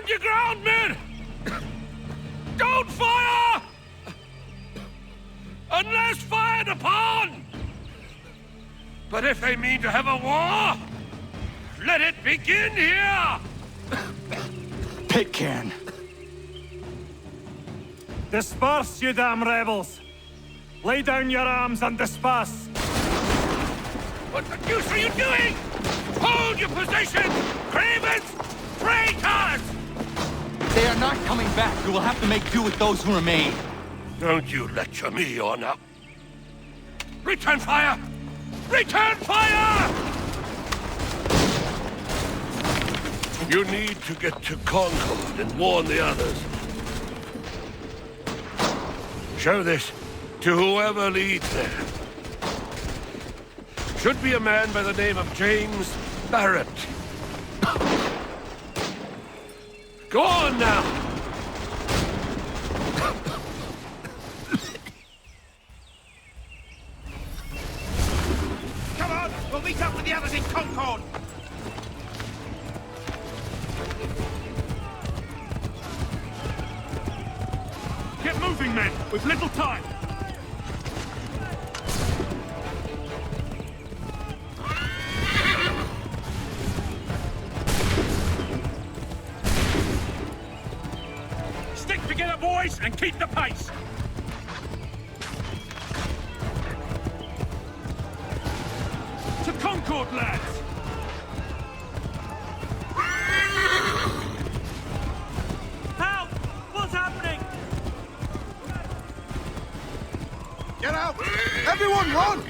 Stand your ground, men! Don't fire! Unless fired upon! But if they mean to have a war, let it begin here! Pitcairn. Disperse, you damn rebels! Lay down your arms and disperse! What the deuce are you doing? Hold your position! Cravens! Traitors! They are not coming back. You will have to make do with those who remain. Don't you lecture me or now. Return fire! Return fire! You need to get to Concord and warn the others. Show this to whoever leads there. Should be a man by the name of James Barrett. Go on now! Come on! We'll meet up with the others in Concord! Get moving, men! We've little time! Stick together, boys, and keep the pace! To Concord, lads! Help! What's happening? Get out! Everyone run!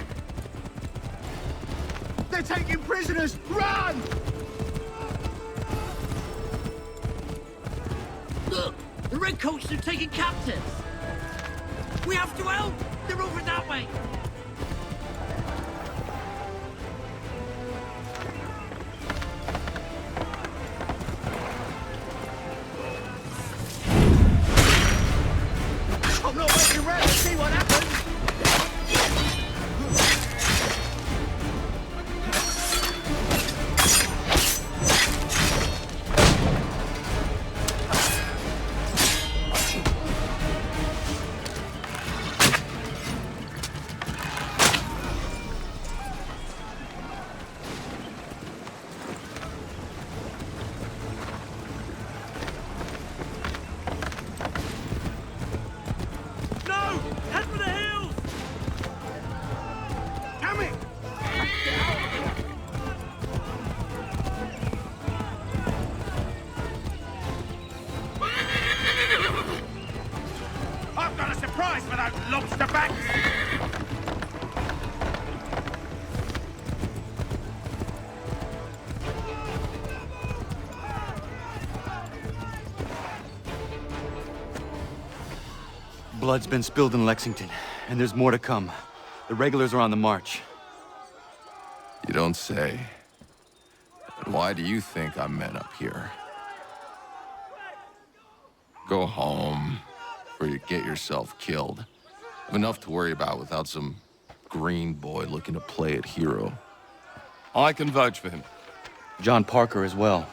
They're taking prisoners! Run! Look! The redcoats are taking captives! We have to help! They're over that way! I'm not waiting around to see what happens! Head for the hills! Damn it! I've got a surprise for those lobster backs! Blood's been spilled in Lexington, and there's more to come. The regulars are on the march. You don't say. And why do you think I'm men up here? Go home, or you get yourself killed. Have enough to worry about without some green boy looking to play at hero. I can vouch for him. John Parker as well.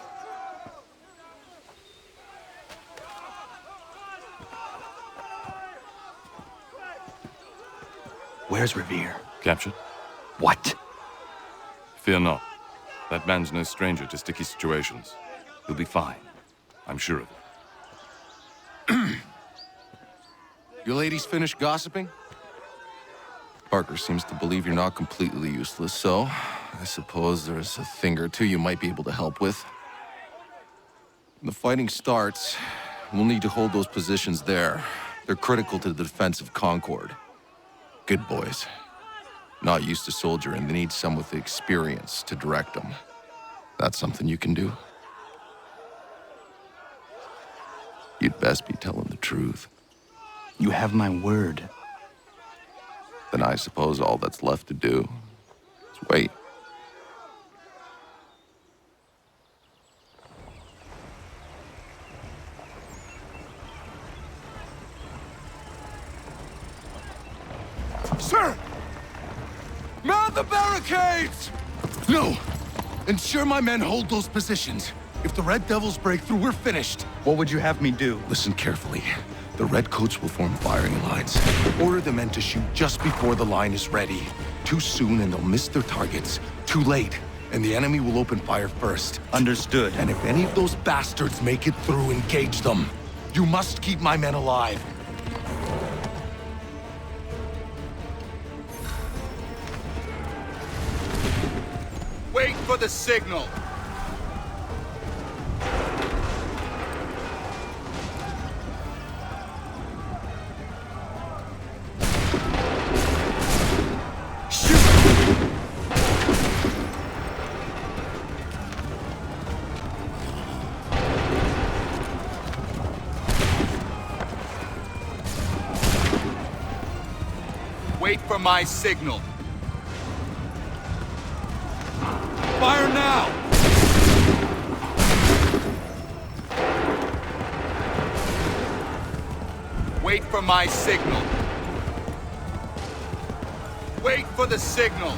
Where's Revere? Captured? What? Fear not. That man's no stranger to sticky situations. He'll be fine. I'm sure of it. You ladies finished gossiping? Parker seems to believe you're not completely useless, so I suppose there's a thing or two you might be able to help with. When the fighting starts, we'll need to hold those positions there. They're critical to the defense of Concord. Good boys. Not used to soldiering, they need some with the experience to direct them. That's something you can do? You'd best be telling the truth. You have my word. Then I suppose all that's left to do is wait. Sir! Mount the barricades! No! Ensure my men hold those positions. If the Red Devils break through, we're finished. What would you have me do? Listen carefully. The Redcoats will form firing lines. Order the men to shoot just before the line is ready. Too soon and they'll miss their targets. Too late, and the enemy will open fire first. Understood. And if any of those bastards make it through, engage them. You must keep my men alive. Wait for the signal. Wait for my signal. Fire now! Wait for my signal. Wait for the signal.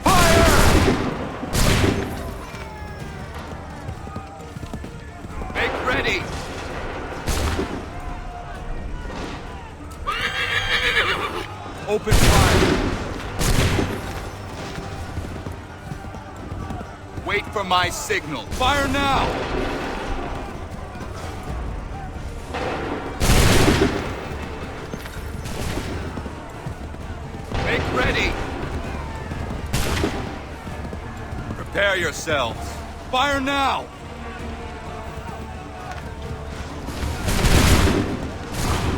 Fire! Make ready. Open fire. Wait for my signal. Fire now! Make ready. Prepare yourselves. Fire now!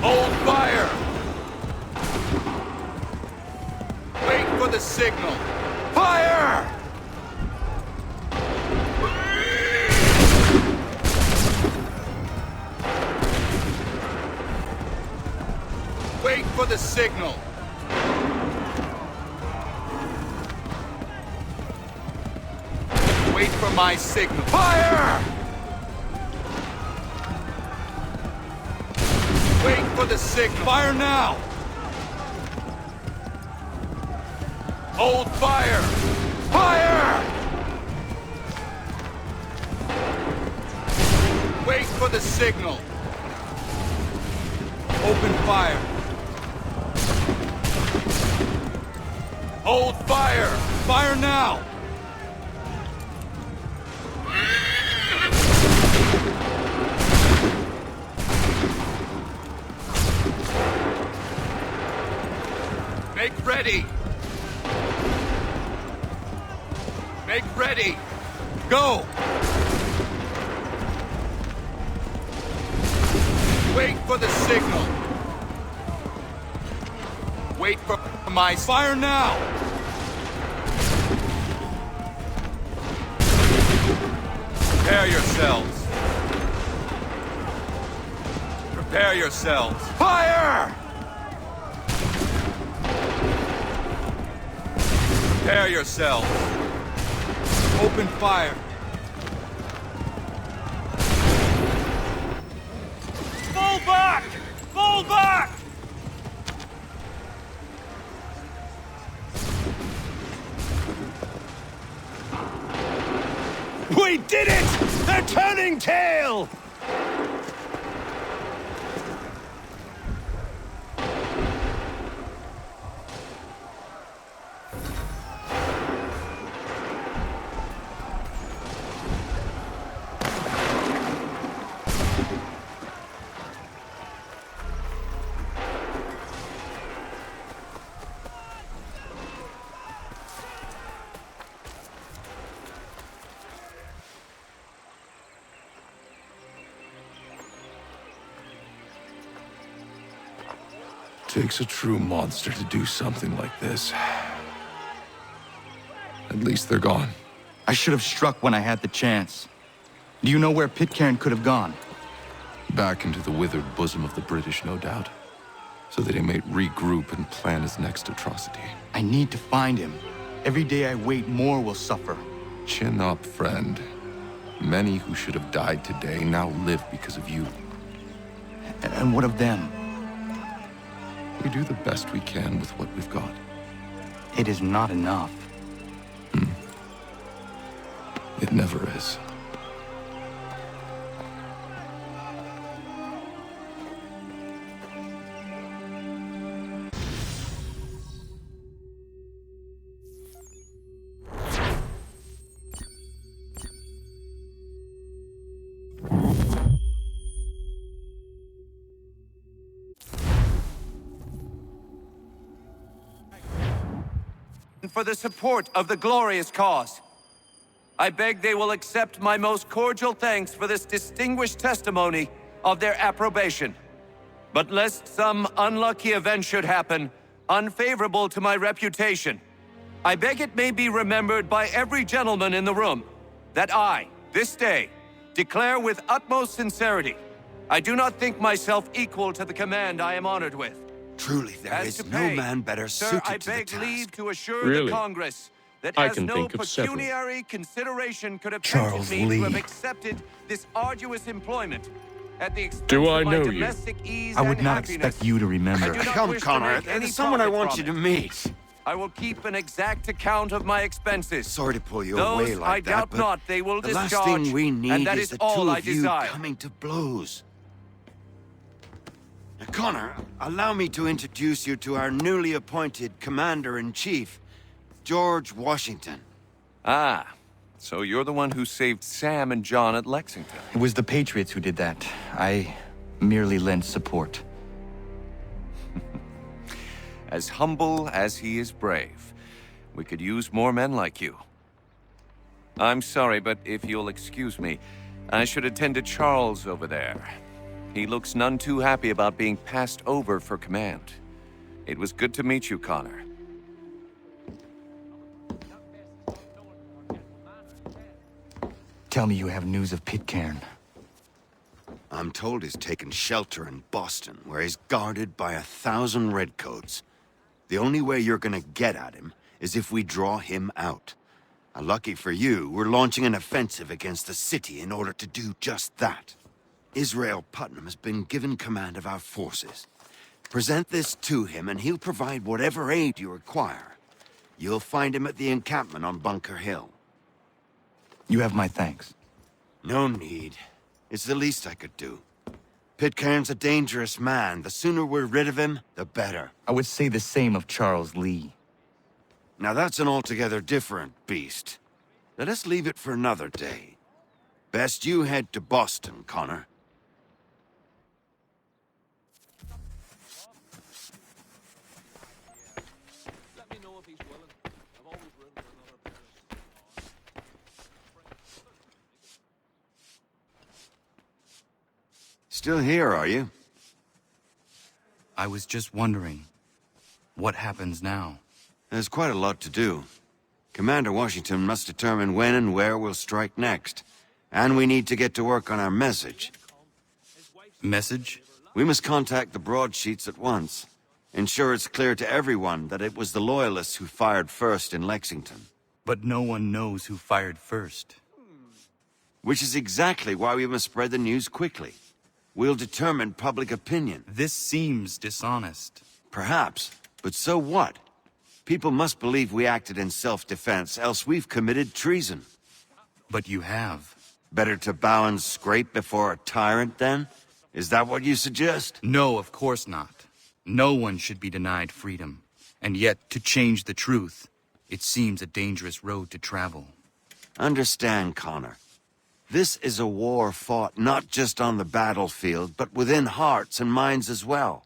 Hold fire! Wait for the signal. Fire! Wait for the signal. Wait for my signal. Fire! Wait for the signal. Fire now! Hold fire! Fire! Wait for the signal. Open fire. Hold fire! Fire now! Make ready! Make ready! Go! Wait for the signal! Wait for my fire now! Prepare yourselves! Prepare yourselves! Fire! Prepare yourselves! Open fire! Fall back! Fall back! We did it! They're turning tail! Takes a true monster to do something like this. At least they're gone. I should have struck when I had the chance. Do you know where Pitcairn could have gone? Back into the withered bosom of the British, no doubt. So that he might regroup and plan his next atrocity. I need to find him. Every day I wait, more will suffer. Chin up, friend. Many who should have died today now live because of you. And what of them? We do the best we can with what we've got. It is not enough. It never is. For the support of the glorious cause. I beg they will accept my most cordial thanks for this distinguished testimony of their approbation. But lest some unlucky event should happen, unfavorable to my reputation, I beg it may be remembered by every gentleman in the room that I, this day, declare with utmost sincerity, I do not think myself equal to the command I am honored with. Truly, there is no man better suited I to the beg task. leave to assure Really? the Congress that I as can no think of several. pecuniary consideration could have Charles tempted me to have Lee. accepted this arduous employment at the expense Do I of my know you? domestic ease I would and not happiness. expect you to remember. I do not Come, wish to Connor. make any There's someone I profit want from you to it. meet. I will keep an exact account of my expenses. Sorry to pull you Those away like I that, doubt but not they will the last discharge, thing we and need that is is the all two I of you desire. coming to blows. Now, Connor, allow me to introduce you to our newly appointed Commander-in-Chief, George Washington. Ah, so you're the one who saved Sam and John at Lexington. It was the Patriots who did that. I merely lent support. As humble as he is brave. We could use more men like you. I'm sorry, but if you'll excuse me, I should attend to Charles over there. He looks none too happy about being passed over for command. It was good to meet you, Connor. Tell me you have news of Pitcairn. I'm told he's taken shelter in Boston, where he's guarded by 1,000 redcoats. The only way you're gonna get at him is if we draw him out. Lucky for you, we're launching an offensive against the city in order to do just that. Israel Putnam has been given command of our forces. Present this to him and he'll provide whatever aid you require. You'll find him at the encampment on Bunker Hill. You have my thanks. No need. It's the least I could do. Pitcairn's a dangerous man. The sooner we're rid of him, the better. I would say the same of Charles Lee. Now that's an altogether different beast. Let us leave it for another day. Best you head to Boston, Connor. Still here, are you? I was just wondering, what happens now? There's quite a lot to do. Commander Washington must determine when and where we'll strike next. And we need to get to work on our message. Message? We must contact the broadsheets at once. Ensure it's clear to everyone that it was the Loyalists who fired first in Lexington. But no one knows who fired first. Which is exactly why we must spread the news quickly. We'll determine public opinion. This seems dishonest. Perhaps, but so what? People must believe we acted in self-defense, else we've committed treason. But you have. Better to bow and scrape before a tyrant, then? Is that what you suggest? No, of course not. No one should be denied freedom. And yet, to change the truth, it seems a dangerous road to travel. Understand, Connor. This is a war fought not just on the battlefield, but within hearts and minds as well.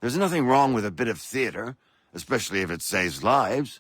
There's nothing wrong with a bit of theater, especially if it saves lives.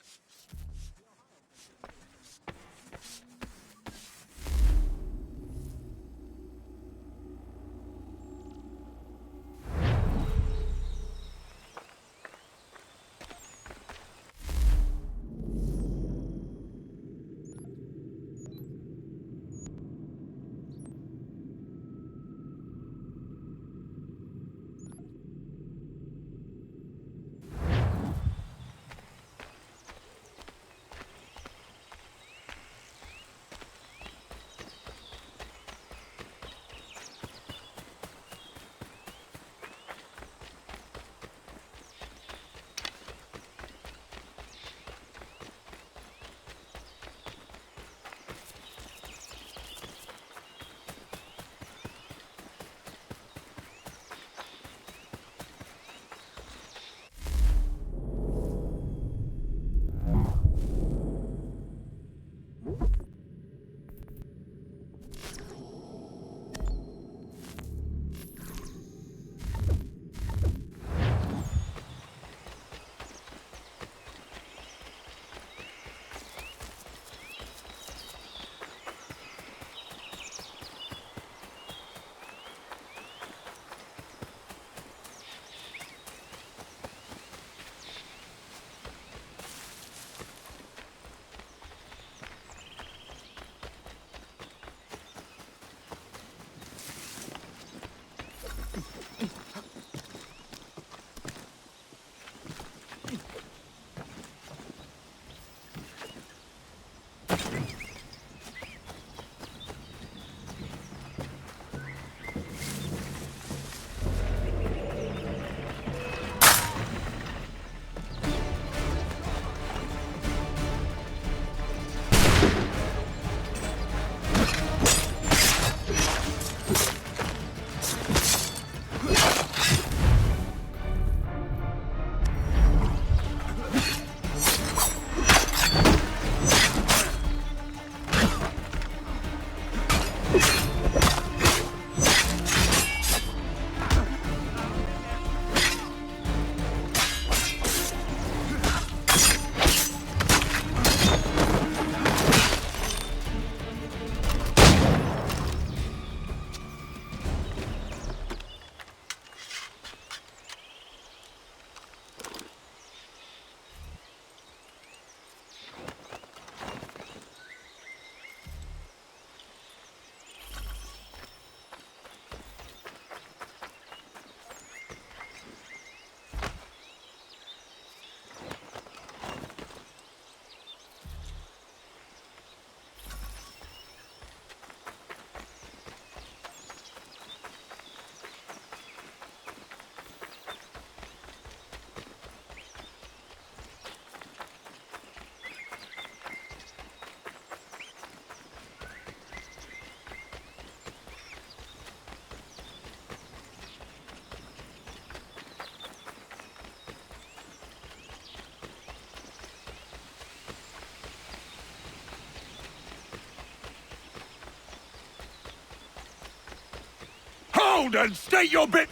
Hold and state your bit!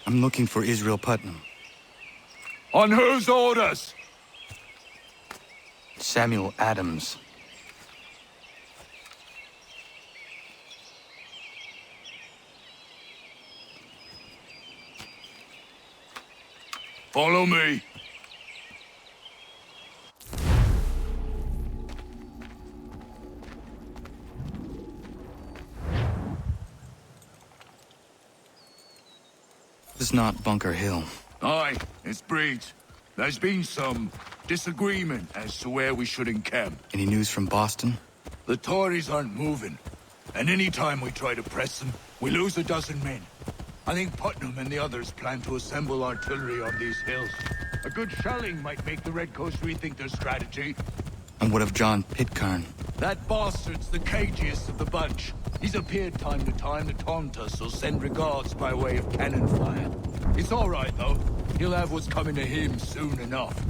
I'm looking for Israel Putnam. On whose orders? Samuel Adams. Follow me. This is not Bunker Hill. Aye, it's Breach. There's been some disagreement as to where we should encamp. Any news from Boston? The Tories aren't moving, and any time we try to press them, we lose a dozen men. I think Putnam and the others plan to assemble artillery on these hills. A good shelling might make the Redcoats rethink their strategy. And what of John Pitcairn? That bastard's the cagiest of the bunch. He's appeared time to taunt us or send regards by way of cannon fire. It's all right, though. He'll have what's coming to him soon enough.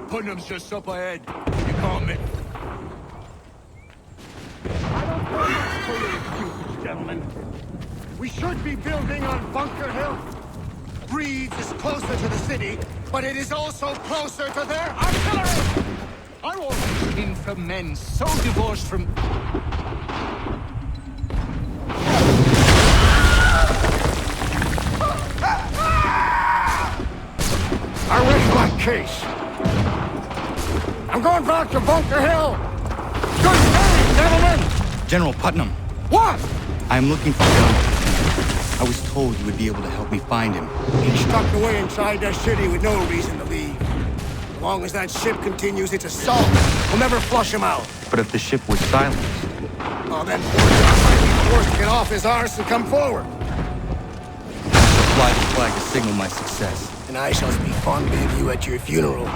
Putnam's just up ahead. You can't miss. Gentlemen, we should be building on Bunker Hill. Breeds is closer to the city, but it is also closer to their artillery! I won't skin from men so divorced from... I rest my case. I'm going back to Bunker Hill. Good day, gentlemen! General Putnam. What? I'm looking for him. I was told you would be able to help me find him. He's tucked away inside that city with no reason to leave. As long as that ship continues its assault, we'll never flush him out. But if the ship was silenced... Oh, then Porter might be forced to get off his arse and come forward. Fly the flag to signal my success. And I shall speak fondly of you at your funeral.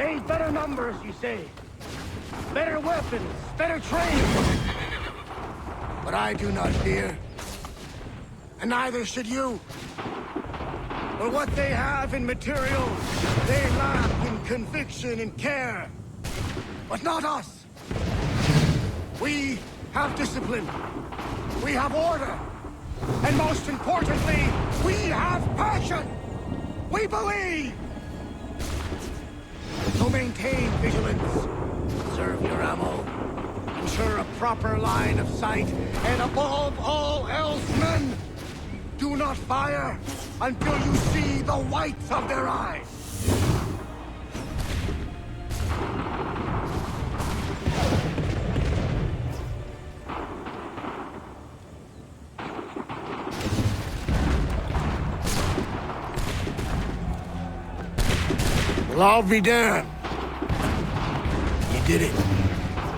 They've better numbers, you say. Better weapons, better training. But I do not fear. And neither should you. For what they have in material, they lack in conviction and care. But not us. We have discipline. We have order. And most importantly, we have passion. We believe. So maintain vigilance. Conserve your ammo. Ensure a proper line of sight. And above all else, men, do not fire until you see the whites of their eyes. Well, I'll be damned. You did it.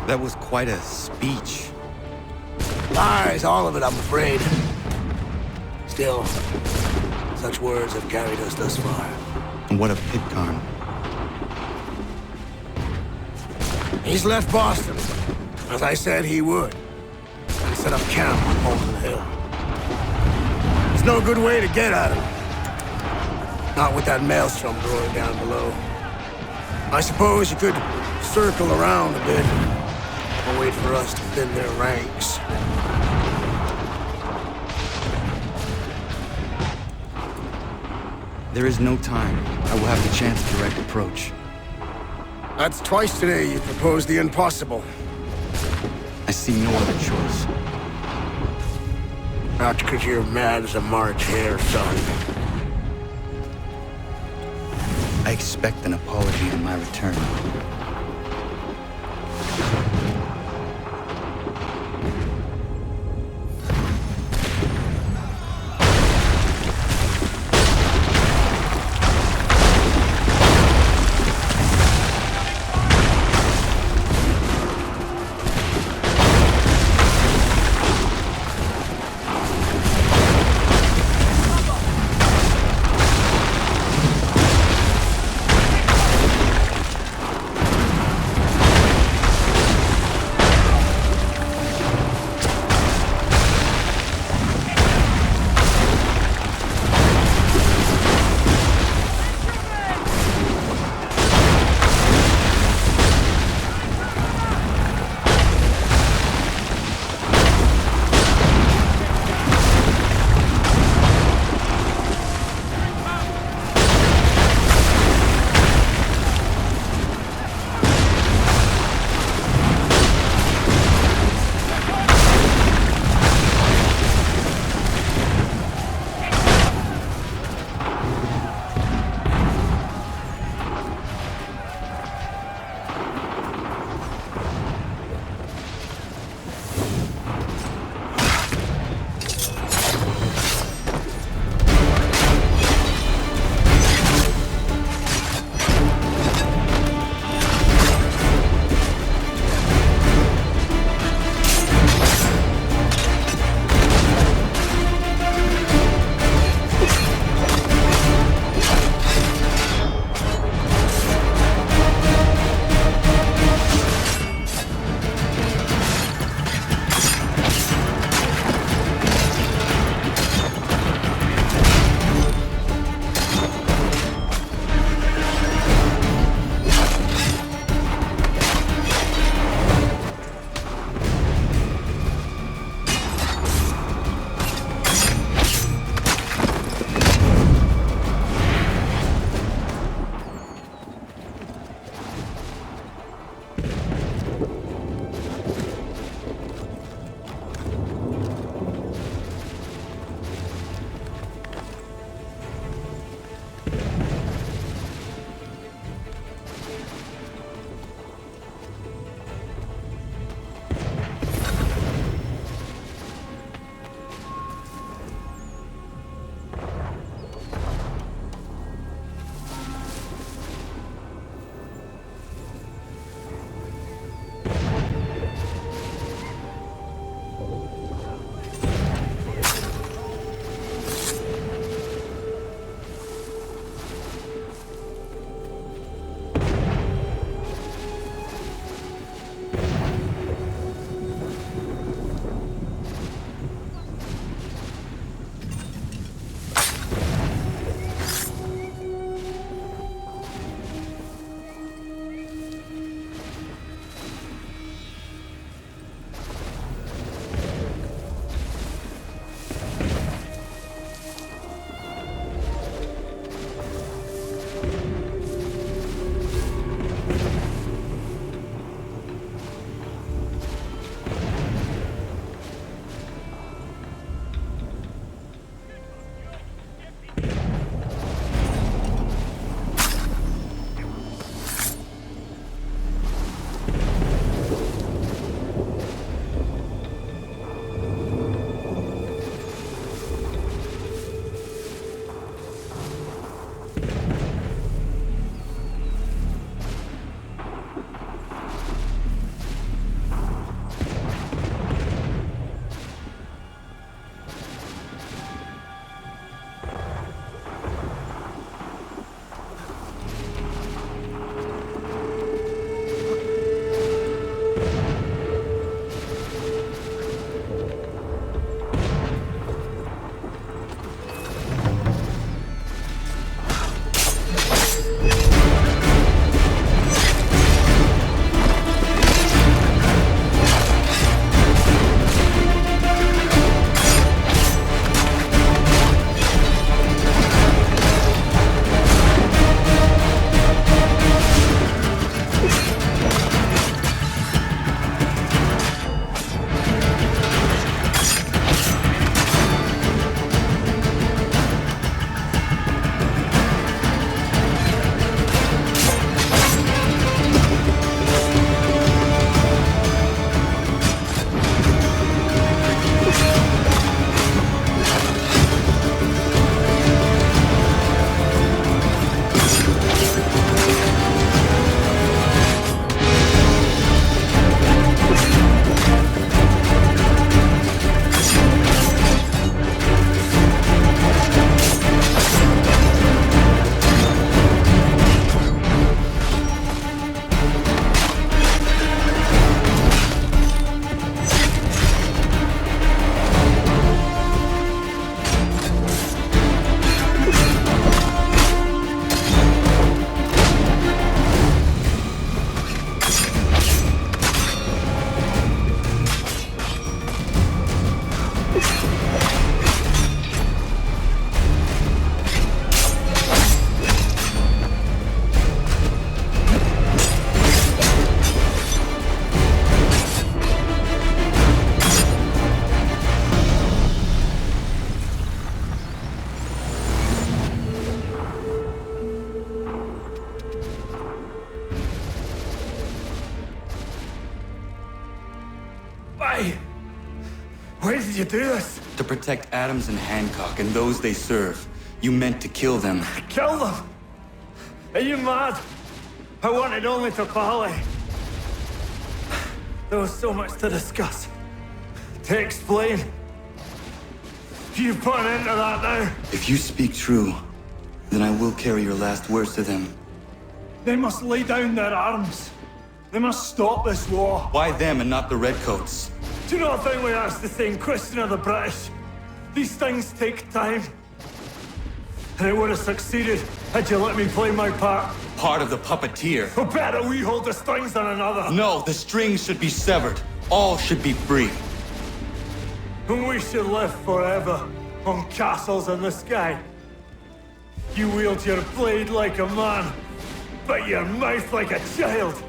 That was quite a speech. Lies, all of it, I'm afraid. Still, such words have carried us thus far. And what of Pitcairn? He's left Boston, as I said he would, and set up camp on Molten Hill. There's no good way to get at him. Not with that maelstrom brewing down below. I suppose you could circle around a bit, and wait for us to thin their ranks. There is no time. I will have the chance to direct approach. That's twice today you proposed the impossible. I see no other choice. Not because you're mad as a March hare, son. I expect an apology on my return. Why? Why did you do this? To protect Adams and Hancock and those they serve, you meant to kill them. Kill them? Are you mad? I wanted only to parley. There was so much to discuss, to explain. You put an end to that now. If you speak true, then I will carry your last words to them. They must lay down their arms. They must stop this war. Why them and not the Redcoats? Do you not think we ask the same question of the British? These things take time. And it would have succeeded had you let me play my part. Part of the puppeteer. Or better we hold the strings on another. No, the strings should be severed. All should be free. And we should live forever on castles in the sky. You wield your blade like a man, but your mouth like a child.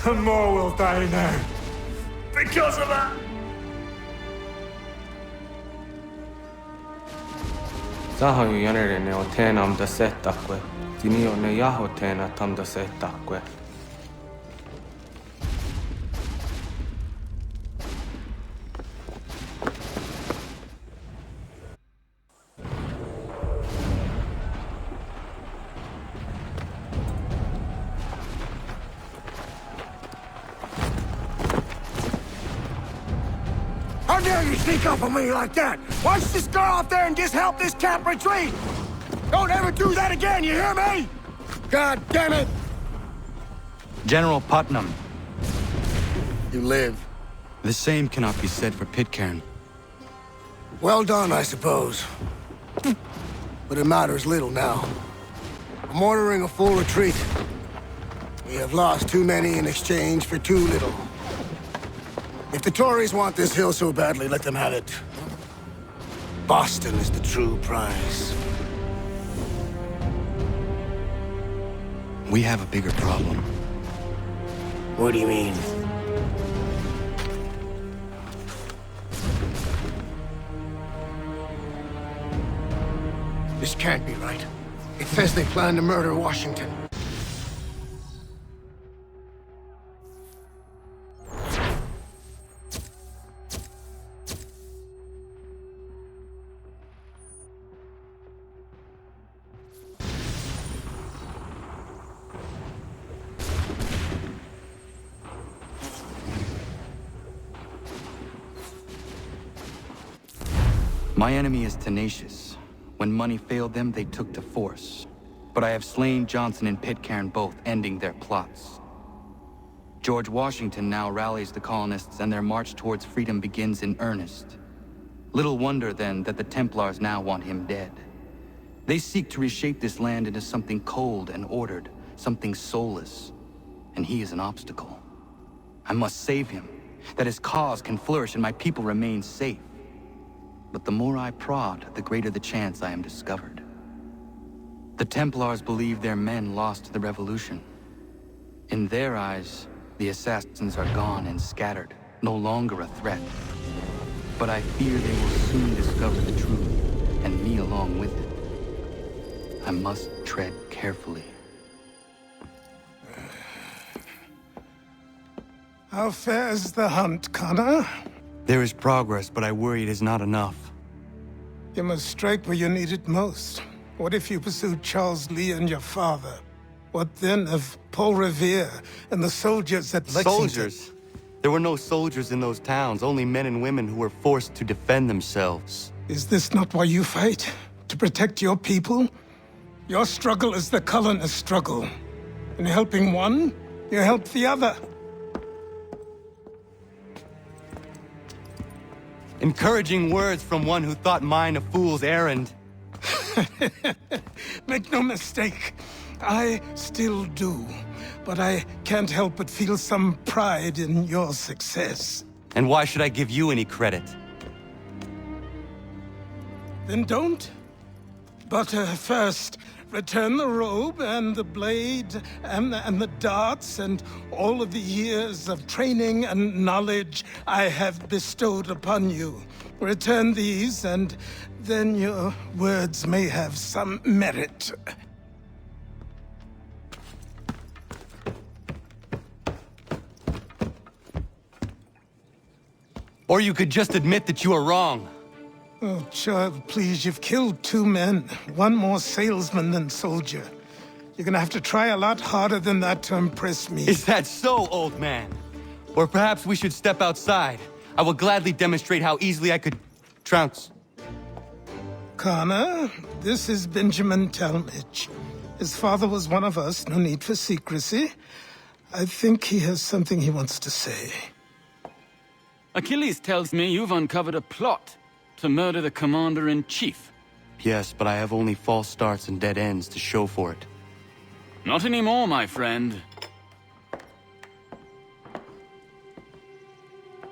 And more will die now. Because of that. Zaho yanere ne otena am da setakwe. Tinio ne yaho tena tam da setakwe. How dare you sneak up on me like that? Why don't you just go out there and just help this camp retreat? Don't ever do that again, you hear me? God damn it! General Putnam. You live. The same cannot be said for Pitcairn. Well done, I suppose. But it matters little now. I'm ordering a full retreat. We have lost too many in exchange for too little. If the Tories want this hill so badly, let them have it. Boston is the true prize. We have a bigger problem. What do you mean? This can't be right. It says they plan to murder Washington. My enemy is tenacious. When money failed them, they took to force. But I have slain Johnson and Pitcairn both, ending their plots. George Washington now rallies the colonists and their march towards freedom begins in earnest. Little wonder, then, that the Templars now want him dead. They seek to reshape this land into something cold and ordered, something soulless. And he is an obstacle. I must save him, that his cause can flourish and my people remain safe. But the more I prod, the greater the chance I am discovered. The Templars believe their men lost the revolution. In their eyes, the assassins are gone and scattered, no longer a threat. But I fear they will soon discover the truth, and me along with it. I must tread carefully. How fares the hunt, Connor? There is progress, but I worry it is not enough. You must strike where you need it most. What if you pursued Charles Lee and your father? What then of Paul Revere and the soldiers at Lexington? Soldiers? There were no soldiers in those towns, only men and women who were forced to defend themselves. Is this not why you fight? To protect your people? Your struggle is the colonist struggle. In helping one, you help the other. Encouraging words from one who thought mine a fool's errand. Make no mistake, I still do. But I can't help but feel some pride in your success. And why should I give you any credit? Then don't. But first, return the robe and the blade and the darts and all of the years of training and knowledge I have bestowed upon you. Return these, and then your words may have some merit. Or you could just admit that you are wrong. Oh, child, please, you've killed 2 men. One more salesman than soldier. You're gonna have to try a lot harder than that to impress me. Is that so, old man? Or perhaps we should step outside. I will gladly demonstrate how easily I could trounce. Connor, this is Benjamin Talmadge. His father was one of us, no need for secrecy. I think he has something he wants to say. Achilles tells me you've uncovered a plot to murder the Commander-in-Chief. Yes, but I have only false starts and dead ends to show for it. Not anymore, my friend.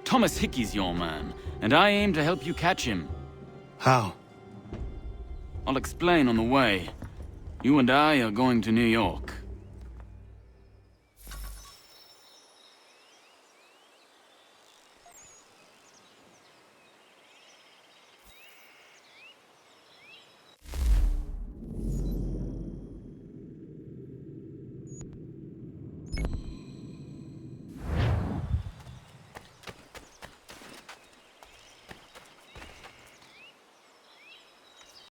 Thomas Hickey's your man, and I aim to help you catch him. How? I'll explain on the way. You and I are going to New York.